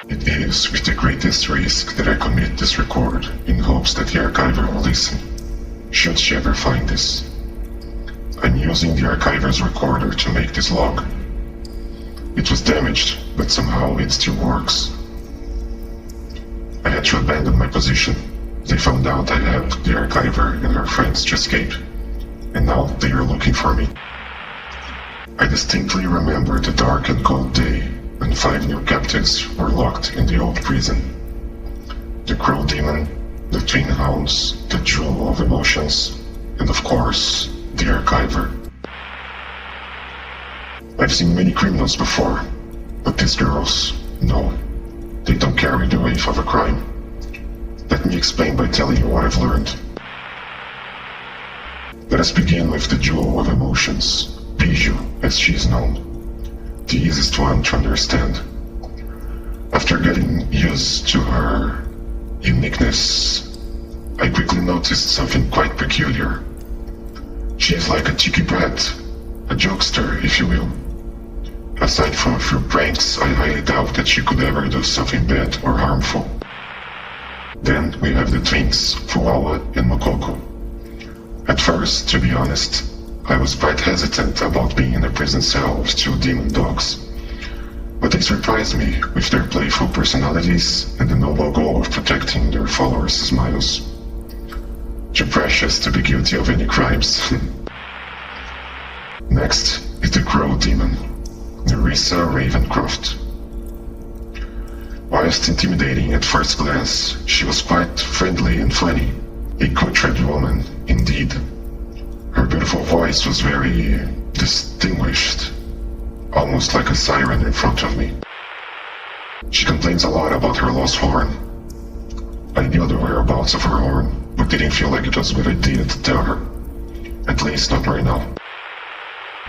It is with the greatest risk that I commit this record in hopes that the archiver will listen, should she ever find this. I'm using the archiver's recorder to make this log. It was damaged, but somehow it still works. I had to abandon my position. They found out I helped the archiver and her friends to escape, and now they are looking for me. I distinctly remember the dark and cold day when 5 new captives were locked in the old prison. The Crow Demon, the Twin Hounds, the Jewel of Emotions, and of course, the Archiver. I've seen many criminals before, but these girls, no, they don't carry the weight of a crime. Let me explain by telling you what I've learned. Let us begin with the Jewel of Emotions, Bijou, as she is known. The easiest one to understand. After getting used to her uniqueness, I quickly noticed something quite peculiar. She is like a cheeky brat, a jokester, if you will. Aside from a few pranks, I highly doubt that she could ever do something bad or harmful. Then we have the twins, Fuawa and Mokoko. At first, to be honest, I was quite hesitant about being in a prison cell with 2 demon dogs, but they surprised me with their playful personalities and the noble goal of protecting their followers' smiles. Too precious to be guilty of any crimes. Next is the Crow Demon, Nerissa Ravencroft. Whilst intimidating at first glance, she was quite friendly and funny, a cultured woman indeed. Her beautiful voice was very distinguished, almost like a siren in front of me. She complains a lot about her lost horn. I knew the whereabouts of her horn, but didn't feel like it was a good idea to tell her. At least not right now.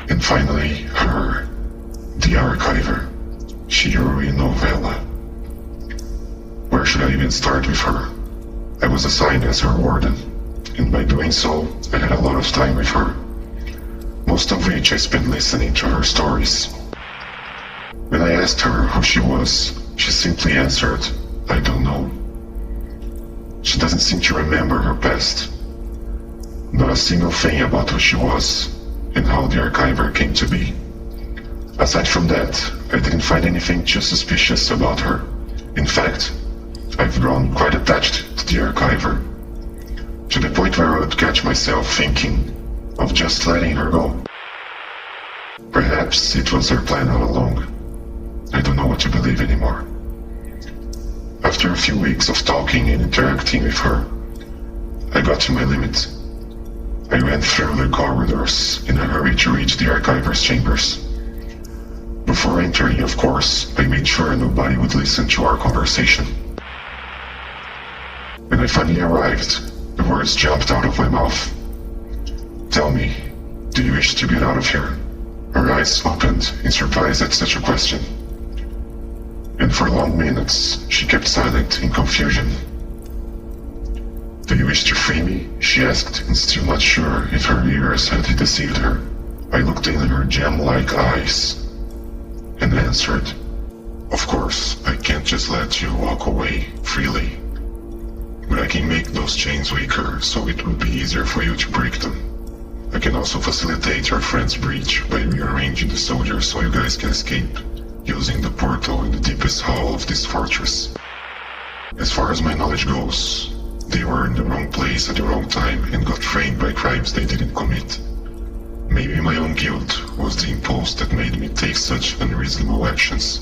And finally, her, the Archiver, Shiori Novella. Where should I even start with her? I was assigned as her warden, and by doing so, I had a lot of time with her, most of which I spent listening to her stories. When I asked her who she was, she simply answered, "I don't know." She doesn't seem to remember her past. Not a single thing about who she was, and how the Archiver came to be. Aside from that, I didn't find anything too suspicious about her. In fact, I've grown quite attached to the Archiver, to the point where I would catch myself thinking of just letting her go. Perhaps it was her plan all along. I don't know what to believe anymore. After a few weeks of talking and interacting with her, I got to my limit. I ran through the corridors in a hurry to reach the Archiver's chambers. Before entering, of course, I made sure nobody would listen to our conversation. When I finally arrived, the words jumped out of my mouth. "Tell me, do you wish to get out of here?" Her eyes opened in surprise at such a question. And for long minutes, she kept silent in confusion. "Do you wish to free me?" she asked, and still not sure if her ears had deceived her. I looked in her gem-like eyes and answered, "Of course, I can't just let you walk away freely. But I can make those chains weaker so it would be easier for you to break them. I can also facilitate your friend's breach by rearranging the soldiers so you guys can escape, using the portal in the deepest hall of this fortress. As far as my knowledge goes, they were in the wrong place at the wrong time and got framed by crimes they didn't commit. Maybe my own guilt was the impulse that made me take such unreasonable actions.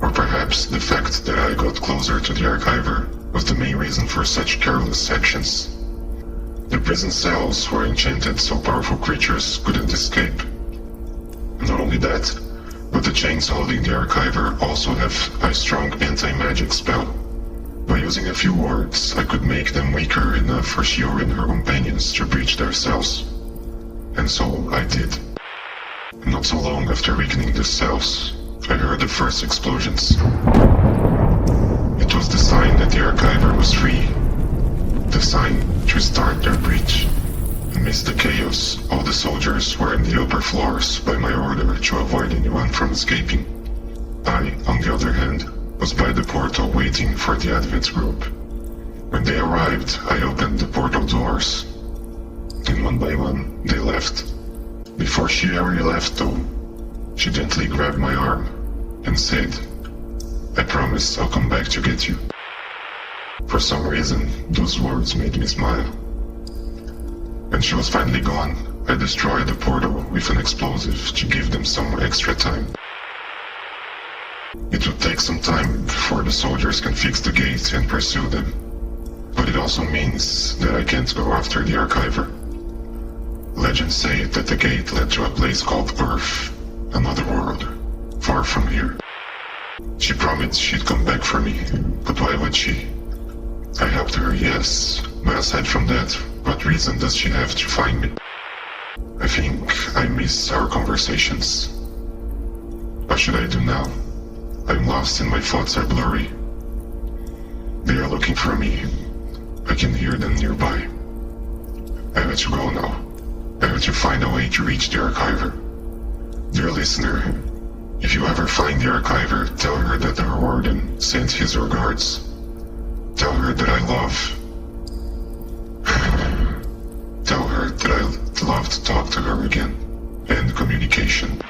Or perhaps the fact that I got closer to the Archiver was the main reason for such careless actions. The prison cells were enchanted so powerful creatures couldn't escape. Not only that, but the chains holding the Archiver also have a strong anti-magic spell. By using a few words, I could make them weaker enough for Shiori and her companions to breach their cells. And so I did. Not so long after weakening the cells, I heard the first explosions. It was the sign that the Archiver was free. The sign to start their breach. Amidst the chaos, all the soldiers were in the upper floors by my order to avoid anyone from escaping. I, on the other hand, was by the portal waiting for the Advent group. When they arrived, I opened the portal doors, and one by one, they left. Before she ever left though, she gently grabbed my arm and said, "I promise I'll come back to get you." For some reason, those words made me smile. When she was finally gone, I destroyed the portal with an explosive to give them some extra time. It would take some time before the soldiers can fix the gate and pursue them, but it also means that I can't go after the archiver. Legends say that the gate led to a place called Earth, another world, far from here. She promised she'd come back for me, but why would she? I helped her, yes, but aside from that, what reason does she have to find me? I think I miss our conversations. What should I do now? I'm lost and my thoughts are blurry. They are looking for me. I can hear them nearby. I have to go now. I have to find a way to reach the archiver. Dear listener, if you ever find the archiver, tell her that her warden sent his regards. Tell her that I love. Tell her that I'd love to talk to her again. End communication.